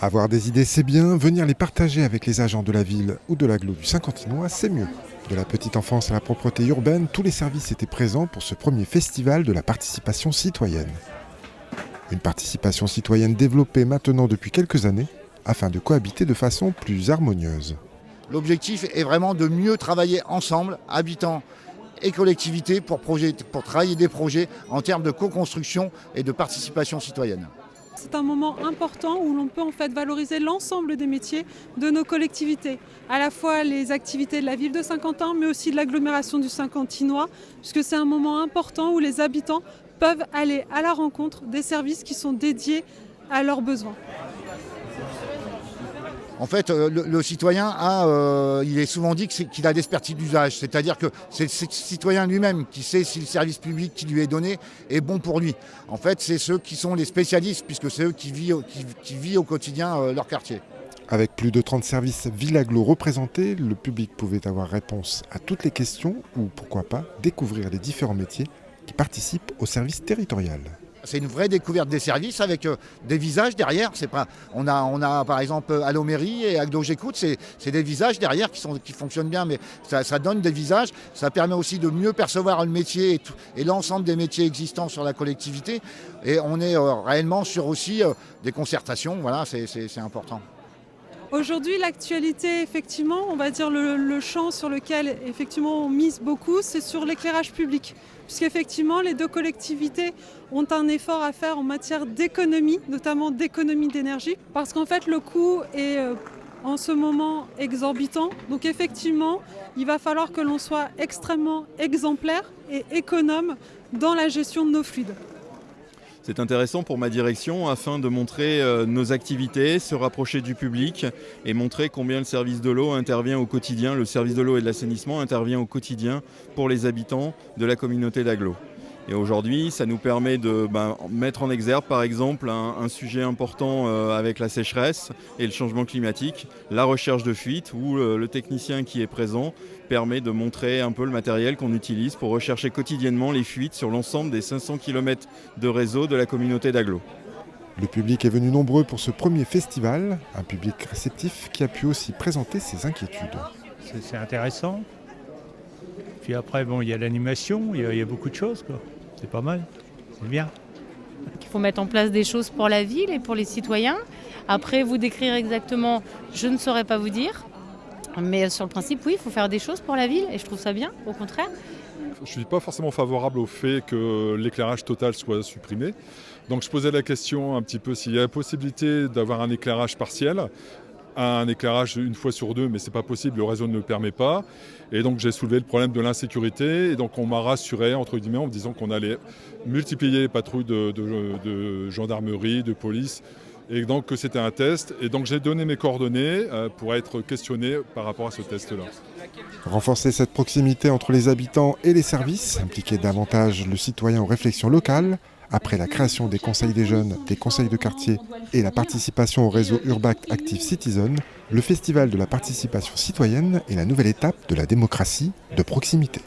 Avoir des idées, c'est bien. Venir les partager avec les agents de la ville ou de l'agglo du Saint-Quentinois, c'est mieux. De la petite enfance à la propreté urbaine, tous les services étaient présents pour ce premier festival de la participation citoyenne. Une participation citoyenne développée maintenant depuis quelques années afin de cohabiter de façon plus harmonieuse. L'objectif est vraiment de mieux travailler ensemble, habitants et collectivités, pour travailler des projets en termes de co-construction et de participation citoyenne. C'est un moment important où l'on peut en fait valoriser l'ensemble des métiers de nos collectivités, à la fois les activités de la ville de Saint-Quentin, mais aussi de l'agglomération du Saint-Quentinois, puisque c'est un moment important où les habitants peuvent aller à la rencontre des services qui sont dédiés à leurs besoins. En fait, le citoyen il est souvent dit qu'il a l'expertise d'usage, c'est-à-dire que c'est le citoyen lui-même qui sait si le service public qui lui est donné est bon pour lui. En fait, c'est ceux qui sont les spécialistes, puisque c'est eux qui vivent au quotidien leur quartier. Avec plus de 30 services Ville-Agglo représentés, le public pouvait avoir réponse à toutes les questions ou, pourquoi pas, découvrir les différents métiers qui participent au service territorial. C'est une vraie découverte des services avec des visages derrière. On a par exemple Allo Mairie et Aglo J'écoute, c'est des visages derrière qui fonctionnent bien, mais ça donne des visages. Ça permet aussi de mieux percevoir le métier et l'ensemble des métiers existants sur la collectivité. Et on est réellement sur aussi des concertations. Voilà, c'est important. Aujourd'hui, l'actualité, effectivement, on va dire le champ sur lequel effectivement on mise beaucoup, c'est sur l'éclairage public. Puisqu'effectivement, les deux collectivités ont un effort à faire en matière d'économie, notamment d'économie d'énergie, parce qu'en fait, le coût est en ce moment exorbitant. Donc effectivement, il va falloir que l'on soit extrêmement exemplaire et économe dans la gestion de nos fluides. C'est intéressant pour ma direction afin de montrer nos activités, se rapprocher du public et montrer combien le service de l'eau intervient au quotidien, le service de l'eau et de l'assainissement intervient au quotidien pour les habitants de la communauté d'Agglo. Et aujourd'hui, ça nous permet de mettre en exergue par exemple un sujet important avec la sécheresse et le changement climatique, la recherche de fuites où le technicien qui est présent permet de montrer un peu le matériel qu'on utilise pour rechercher quotidiennement les fuites sur l'ensemble des 500 km de réseau de la communauté d'Agglo. Le public est venu nombreux pour ce premier festival, un public réceptif qui a pu aussi présenter ses inquiétudes. C'est intéressant. Puis après, il y a l'animation, il y a beaucoup de choses, quoi. C'est pas mal, c'est bien. Il faut mettre en place des choses pour la ville et pour les citoyens. Après, vous décrire exactement, je ne saurais pas vous dire. Mais sur le principe, oui, il faut faire des choses pour la ville et je trouve ça bien, au contraire. Je ne suis pas forcément favorable au fait que l'éclairage total soit supprimé. Donc je posais la question un petit peu s'il y a la possibilité d'avoir un éclairage partiel, un éclairage une fois sur deux, mais ce n'est pas possible, le réseau ne le permet pas. Et donc j'ai soulevé le problème de l'insécurité. Et donc on m'a rassuré, entre guillemets, en me disant qu'on allait multiplier les patrouilles de gendarmerie, de police, et donc que c'était un test. Et donc j'ai donné mes coordonnées pour être questionné par rapport à ce test-là. Renforcer cette proximité entre les habitants et les services, impliquer davantage le citoyen aux réflexions locales, après la création des conseils des jeunes, des conseils de quartier et la participation au réseau Urbact Active Citizen, le festival de la participation citoyenne est la nouvelle étape de la démocratie de proximité.